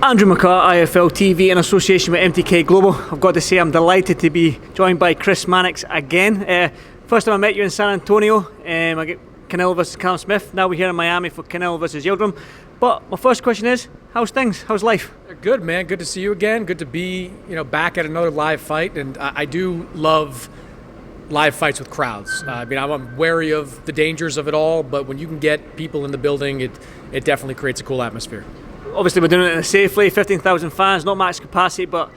Andrew McCART, IFL TV, in association with MTK Global. I've got to say I'm delighted to be joined by Chris Mannix again. First time I met you in San Antonio, I get Canelo versus Callum Smith. Now we're here in Miami for Canelo versus Yildirim. But my first question is, how's things? How's life? Good, man. Good to see you again. Good to be, back at another live fight. And I do love live fights with crowds. I'm wary of the dangers of it all, but when you can get people in the building, it definitely creates a cool atmosphere. Obviously, we're doing it in a safe way, 15,000 fans, not max capacity, but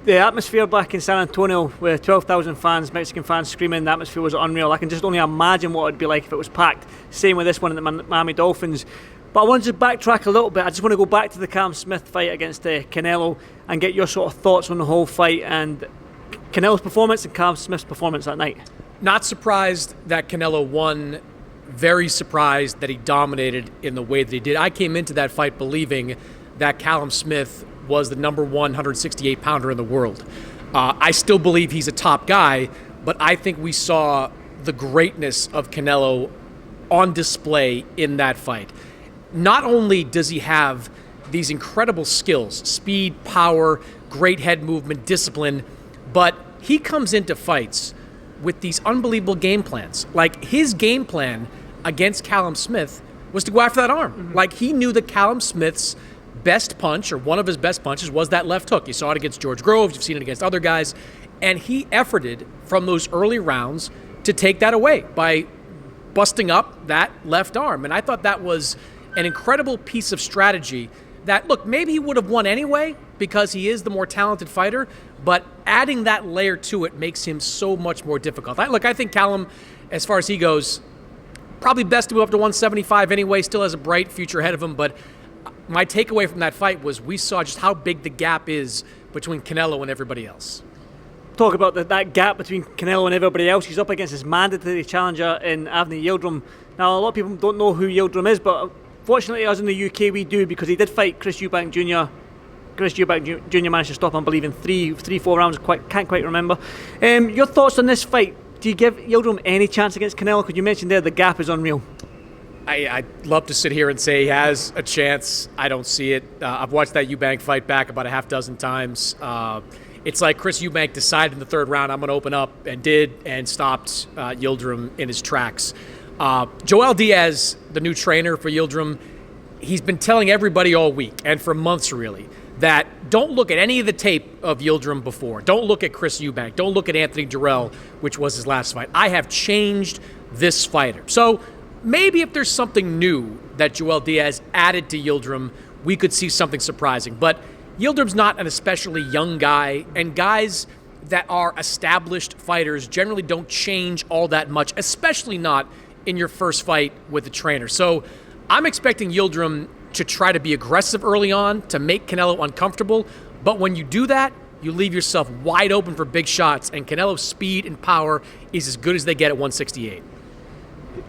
the atmosphere back in San Antonio with 12,000 fans, Mexican fans screaming, the atmosphere was unreal. I can just only imagine what it would be like if it was packed. Same with this one at the Miami Dolphins. But I wanted to backtrack a little bit. I just want to go back to the Callum Smith fight against Canelo and get your sort of thoughts on the whole fight and Canelo's performance and Callum Smith's performance that night. Not surprised that Canelo won. Very surprised that he dominated in the way that he did. I came into that fight believing that Callum Smith was the number 168 pounder in the world. I still believe he's a top guy, but I think we saw the greatness of Canelo on display in that fight. Not only does he have these incredible skills, speed, power, great head movement, discipline, but he comes into fights with these unbelievable game plans. Like, his game plan against Callum Smith was to go after that arm. Mm-hmm. Like, he knew that Callum Smith's best punch, or one of his best punches, was that left hook. You saw it against George Groves, you've seen it against other guys, and he efforted from those early rounds to take that away by busting up that left arm. And I thought that was an incredible piece of strategy that, look, maybe he would have won anyway because he is the more talented fighter, but adding that layer to it makes him so much more difficult. I think Callum, as far as he goes, probably best to move up to 175 anyway, still has a bright future ahead of him, but my takeaway from that fight was we saw just how big the gap is between Canelo and everybody else. Talk about that gap between Canelo and everybody else. He's up against his mandatory challenger in Anthony Yildirim. Now, a lot of people don't know who Yildirim is, but fortunately, us in the UK, we do, because he did fight Chris Eubank Jr. Chris Eubank Jr. managed to stop him, I believe, in four rounds. Can't quite remember. Your thoughts on this fight? Do you give Yildirim any chance against Canelo? Because you mentioned there the gap is unreal. I'd love to sit here and say he has a chance. I don't see it. I've watched that Eubank fight back about a half dozen times. It's like Chris Eubank decided in the third round, I'm going to open up, and did, and stopped Yildirim in his tracks. Joel Diaz, the new trainer for Yildirim, he's been telling everybody all week, and for months really, that don't look at any of the tape of Yildirim before. Don't look at Chris Eubank. Don't look at Anthony Jarrell, which was his last fight. I have changed this fighter. So maybe if there's something new that Joel Diaz added to Yildirim, we could see something surprising. But Yildirim's not an especially young guy, and guys that are established fighters generally don't change all that much, especially not in your first fight with a trainer. So I'm expecting Yildirim to try to be aggressive early on, to make Canelo uncomfortable. But when you do that, you leave yourself wide open for big shots, and Canelo's speed and power is as good as they get at 168.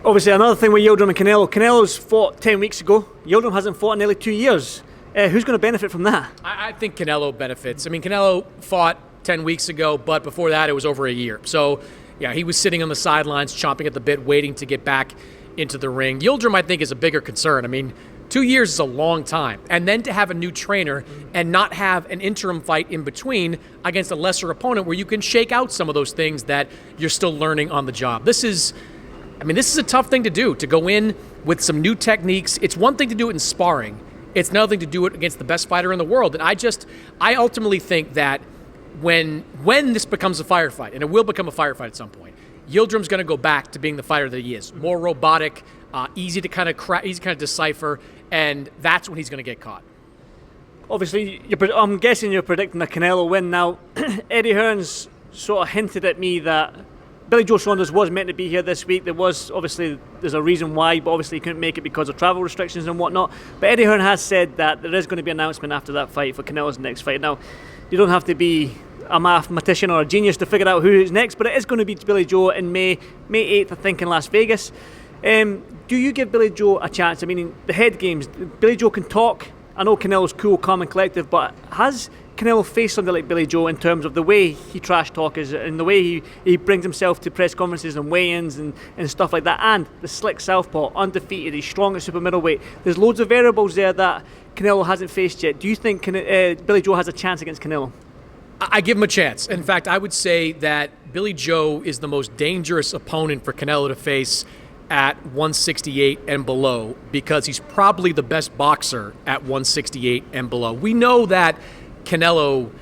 Obviously, another thing with Yildirim and Canelo's fought 10 weeks ago. Yildirim hasn't fought in nearly 2 years. Who's going to benefit from that? I think Canelo benefits. Canelo fought 10 weeks ago, but before that, it was over a year. So, yeah, he was sitting on the sidelines, chomping at the bit, waiting to get back into the ring. Yildirim, I think, is a bigger concern. 2 years is a long time. And then to have a new trainer and not have an interim fight in between against a lesser opponent where you can shake out some of those things that you're still learning on the job. This is a tough thing to do, to go in with some new techniques. It's one thing to do it in sparring. It's another thing to do it against the best fighter in the world. And I ultimately think that when this becomes a firefight, and it will become a firefight at some point, Yildirim's going to go back to being the fighter that he is. More robotic, easy to kind of decipher, and that's when he's going to get caught. Obviously, I'm guessing you're predicting a Canelo win. Now, Eddie Hearn's sort of hinted at me that Billy Joe Saunders was meant to be here this week. There's a reason why, but obviously he couldn't make it because of travel restrictions and whatnot. But Eddie Hearn has said that there is going to be an announcement after that fight for Canelo's next fight. Now, you don't have to be a mathematician or a genius to figure out who is next, but it is going to be Billy Joe in May 8th, I think, in Las Vegas. Do you give Billy Joe a chance? The head games, Billy Joe can talk. I know Canelo's cool, calm and collective, but has Canelo face somebody like Billy Joe in terms of the way he trash talks and the way he brings himself to press conferences and weigh-ins and stuff like that, and the slick southpaw, undefeated, he's strong at super middleweight. There's loads of variables there that Canelo hasn't faced yet. Do you think Billy Joe has a chance against Canelo? I give him a chance. In fact, I would say that Billy Joe is the most dangerous opponent for Canelo to face at 168 and below, because he's probably the best boxer at 168 and below. We know that Canelo,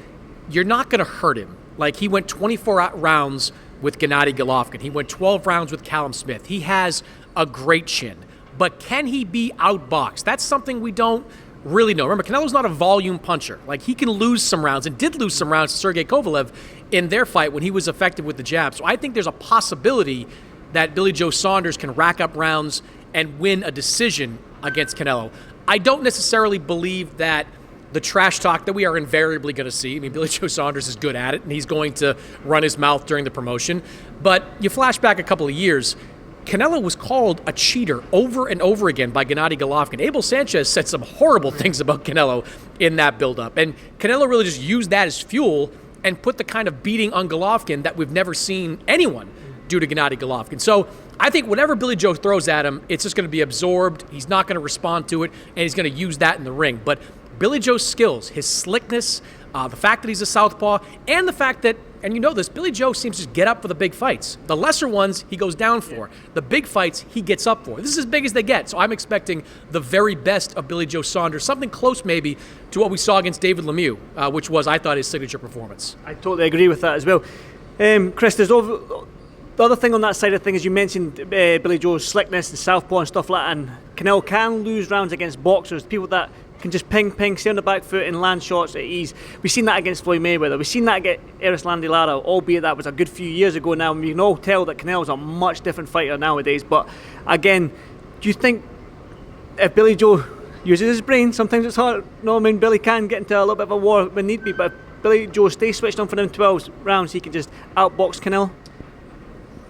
you're not going to hurt him. Like, he went 24 rounds with Gennady Golovkin. He went 12 rounds with Callum Smith. He has a great chin. But can he be outboxed? That's something we don't really know. Remember, Canelo's not a volume puncher. Like, he can lose some rounds, and did lose some rounds to Sergey Kovalev in their fight when he was effective with the jab. So I think there's a possibility that Billy Joe Saunders can rack up rounds and win a decision against Canelo. I don't necessarily believe that the trash talk that we are invariably going to see. I mean, Billy Joe Saunders is good at it, and he's going to run his mouth during the promotion. But you flash back a couple of years, Canelo was called a cheater over and over again by Gennady Golovkin. Abel Sanchez said some horrible things about Canelo in that buildup. And Canelo really just used that as fuel and put the kind of beating on Golovkin that we've never seen anyone do to Gennady Golovkin. So I think whatever Billy Joe throws at him, it's just going to be absorbed. He's not going to respond to it, and he's going to use that in the ring. But Billy Joe's skills, his slickness, the fact that he's a southpaw, and the fact that, and you know this, Billy Joe seems to just get up for the big fights. The lesser ones, he goes down for. The big fights, he gets up for. This is as big as they get. So I'm expecting the very best of Billy Joe Saunders, something close maybe to what we saw against David Lemieux, which was, I thought, his signature performance. I totally agree with that as well. Chris, the other thing on that side of things, you mentioned Billy Joe's slickness and southpaw and stuff like that, and Canelo can lose rounds against boxers, people that can just ping, stay on the back foot and land shots at ease. We've seen that against Floyd Mayweather. We've seen that against Erislandy Lara, albeit that was a good few years ago now, and we can all tell that Canelo's a much different fighter nowadays. But again, do you think if Billy Joe uses his brain, sometimes it's hard, no, I mean, Billy can get into a little bit of a war when need be, but if Billy Joe stays switched on for them 12 rounds, he can just outbox Canelo?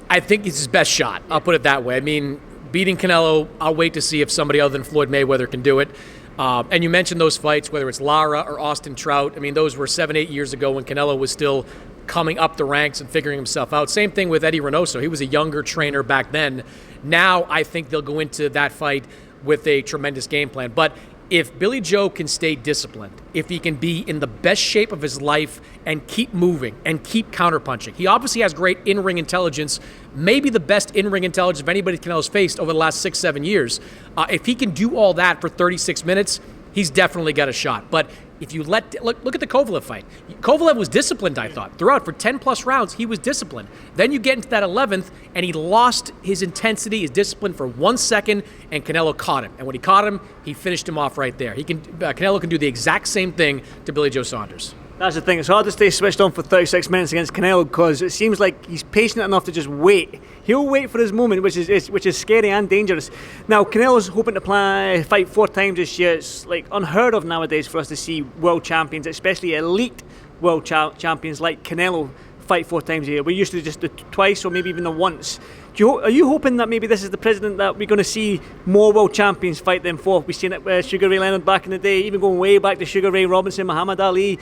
I think it's his best shot. I'll put it that way. I mean, beating Canelo, I'll wait to see if somebody other than Floyd Mayweather can do it. And you mentioned those fights, whether it's Lara or Austin Trout. I mean, those were 7-8 years ago when Canelo was still coming up the ranks and figuring himself out. Same thing with Eddie Reynoso. He was a younger trainer back then. Now I think they'll go into that fight with a tremendous game plan. But if Billy Joe can stay disciplined, if he can be in the best shape of his life and keep moving and keep counterpunching, he obviously has great in-ring intelligence, maybe the best in-ring intelligence of anybody Canelo's faced over the last 6-7 years. If he can do all that for 36 minutes, he's definitely got a shot. But if you look at the Kovalev fight. Kovalev was disciplined, I thought. Throughout, for 10-plus rounds, he was disciplined. Then you get into that 11th, and he lost his intensity, his discipline for 1 second, and Canelo caught him. And when he caught him, he finished him off right there. Canelo can do the exact same thing to Billy Joe Saunders. That's the thing. It's hard to stay switched on for 36 minutes against Canelo because it seems like he's patient enough to just wait. He'll wait for his moment, which is scary and dangerous. Now, Canelo's hoping to fight 4 times this year. It's like unheard of nowadays for us to see world champions, especially elite world champions like Canelo, fight 4 times a year. We used to just do twice or maybe even the once. Are you hoping that maybe this is the precedent that we're going to see more world champions fight them 4? We've seen it with Sugar Ray Leonard back in the day, even going way back to Sugar Ray Robinson, Muhammad Ali.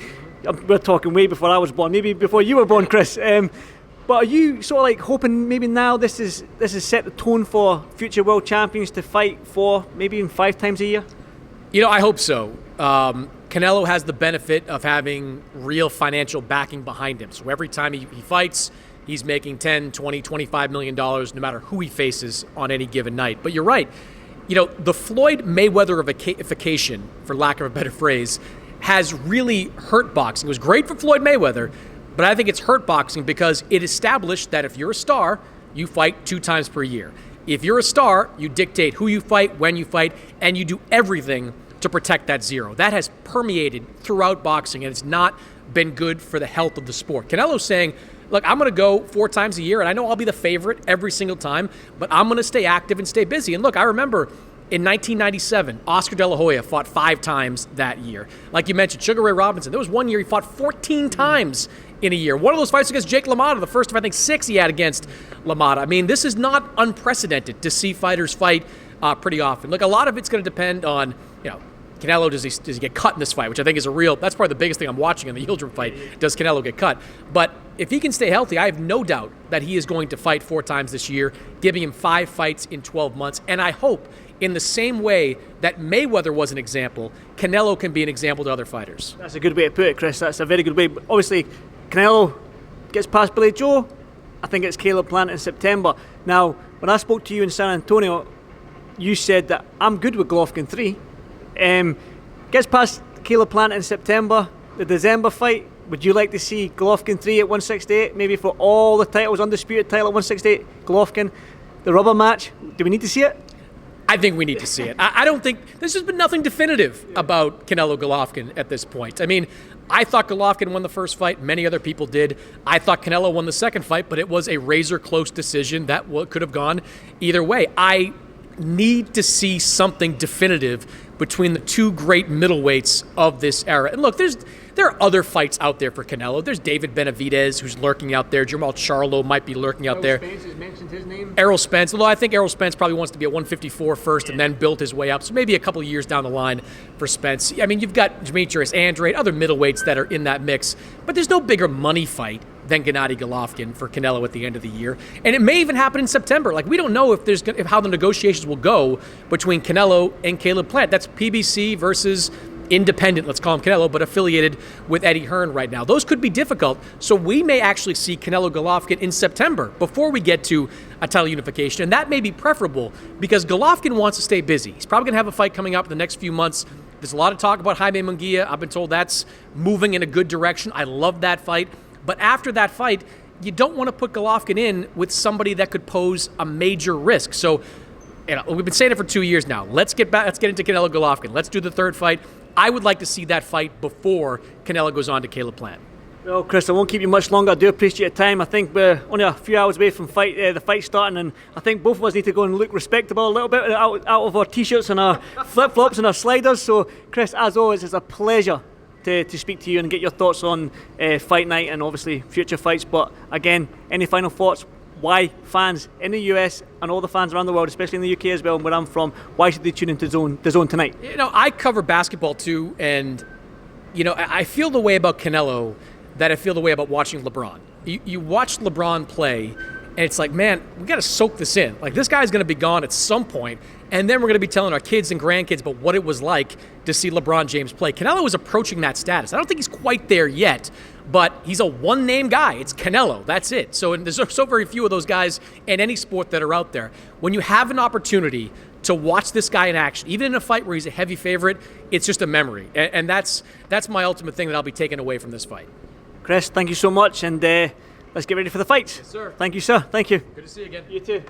We're talking way before I was born, maybe before you were born, Chris. But are you sort of like hoping maybe now this is set the tone for future world champions to fight 4, maybe even 5 times a year? You know, I hope so. Canelo has the benefit of having real financial backing behind him. So every time he fights, he's making $10, $20, $25 million no matter who he faces on any given night. But you're right. You know, the Floyd Mayweatherification, for lack of a better phrase, has really hurt boxing. It was great for Floyd Mayweather, but I think it's hurt boxing because it established that if you're a star, you fight 2 times per year. If you're a star, you dictate who you fight, when you fight, and you do everything to protect that 0. That has permeated throughout boxing, and it's not been good for the health of the sport. Canelo's saying, look, I'm going to go 4 times a year, and I know I'll be the favorite every single time, but I'm going to stay active and stay busy. And look, I remember in 1997, Oscar De La Hoya fought 5 times that year. Like you mentioned, Sugar Ray Robinson, there was one year he fought 14 times in a year. One of those fights against Jake LaMotta, the first of, I think, 6 he had against LaMotta. I mean, this is not unprecedented to see fighters fight pretty often. Look, a lot of it's going to depend on, Canelo, does he get cut in this fight, which I think is that's probably the biggest thing I'm watching in the Yildirim fight. Does Canelo get cut? But if he can stay healthy, I have no doubt that he is going to fight 4 times this year, giving him 5 fights in 12 months. And I hope in the same way that Mayweather was an example, Canelo can be an example to other fighters. That's a good way to put it, Chris. That's a very good way. Obviously, Canelo gets past Billy Joe. I think it's Caleb Plant in September. Now, when I spoke to you in San Antonio, you said that I'm good with Golovkin 3. Gets past Caleb Plant in September, the December fight. Would you like to see Golovkin 3 at 168? Maybe for all the titles, undisputed title at 168, Golovkin, the rubber match. Do we need to see it? I think we need to see it. I don't think there's been nothing definitive about Canelo Golovkin at this point. I mean, I thought Golovkin won the first fight. Many other people did. I thought Canelo won the second fight, but it was a razor-close decision that could have gone either way. I need to see something definitive between the 2 great middleweights of this era. And look, there are other fights out there for Canelo. There's David Benavidez, who's lurking out there. Jamal Charlo might be lurking out there. Spence has mentioned his name. Errol Spence, although I think Errol Spence probably wants to be at 154 first and then build his way up. So maybe a couple of years down the line for Spence. I mean, you've got Demetrius Andrade, other middleweights that are in that mix. But there's no bigger money fight than Gennady Golovkin for Canelo at the end of the year. And it may even happen in September. Like, we don't know if how the negotiations will go between Canelo and Caleb Plant. That's PBC versus independent, let's call him Canelo, but affiliated with Eddie Hearn right now. Those could be difficult. So we may actually see Canelo Golovkin in September before we get to a title unification. And that may be preferable because Golovkin wants to stay busy. He's probably going to have a fight coming up in the next few months. There's a lot of talk about Jaime Munguia. I've been told that's moving in a good direction. I love that fight. But after that fight, you don't want to put Golovkin in with somebody that could pose a major risk. So, we've been saying it for 2 years now. Let's get into Canelo Golovkin. Let's do the third fight. I would like to see that fight before Canelo goes on to Caleb Plant. Well, Chris, I won't keep you much longer. I do appreciate your time. I think we're only a few hours away from the fight starting, and I think both of us need to go and look respectable a little bit out of our t-shirts and our flip-flops and our sliders. So, Chris, as always, it's a pleasure to speak to you and get your thoughts on fight night and obviously future fights. But again, any final thoughts? Why fans in the US and all the fans around the world, especially in the UK as well, and where I'm from, why should they tune into the Zone tonight? I cover basketball too, and I feel the way about Canelo that I feel the way about watching LeBron. You watch LeBron play, and it's like, man, we got to soak this in. Like, this guy's going to be gone at some point, and then we're going to be telling our kids and grandkids about what it was like to see LeBron James play. Canelo is approaching that status. I don't think he's quite there yet, but he's a one-name guy. It's Canelo. That's it. So there's so very few of those guys in any sport that are out there. When you have an opportunity to watch this guy in action, even in a fight where he's a heavy favorite, it's just a memory. And that's my ultimate thing that I'll be taking away from this fight. Chris, thank you so much, and let's get ready for the fights. Yes, sir. Thank you, sir. Thank you. Good to see you again. You too.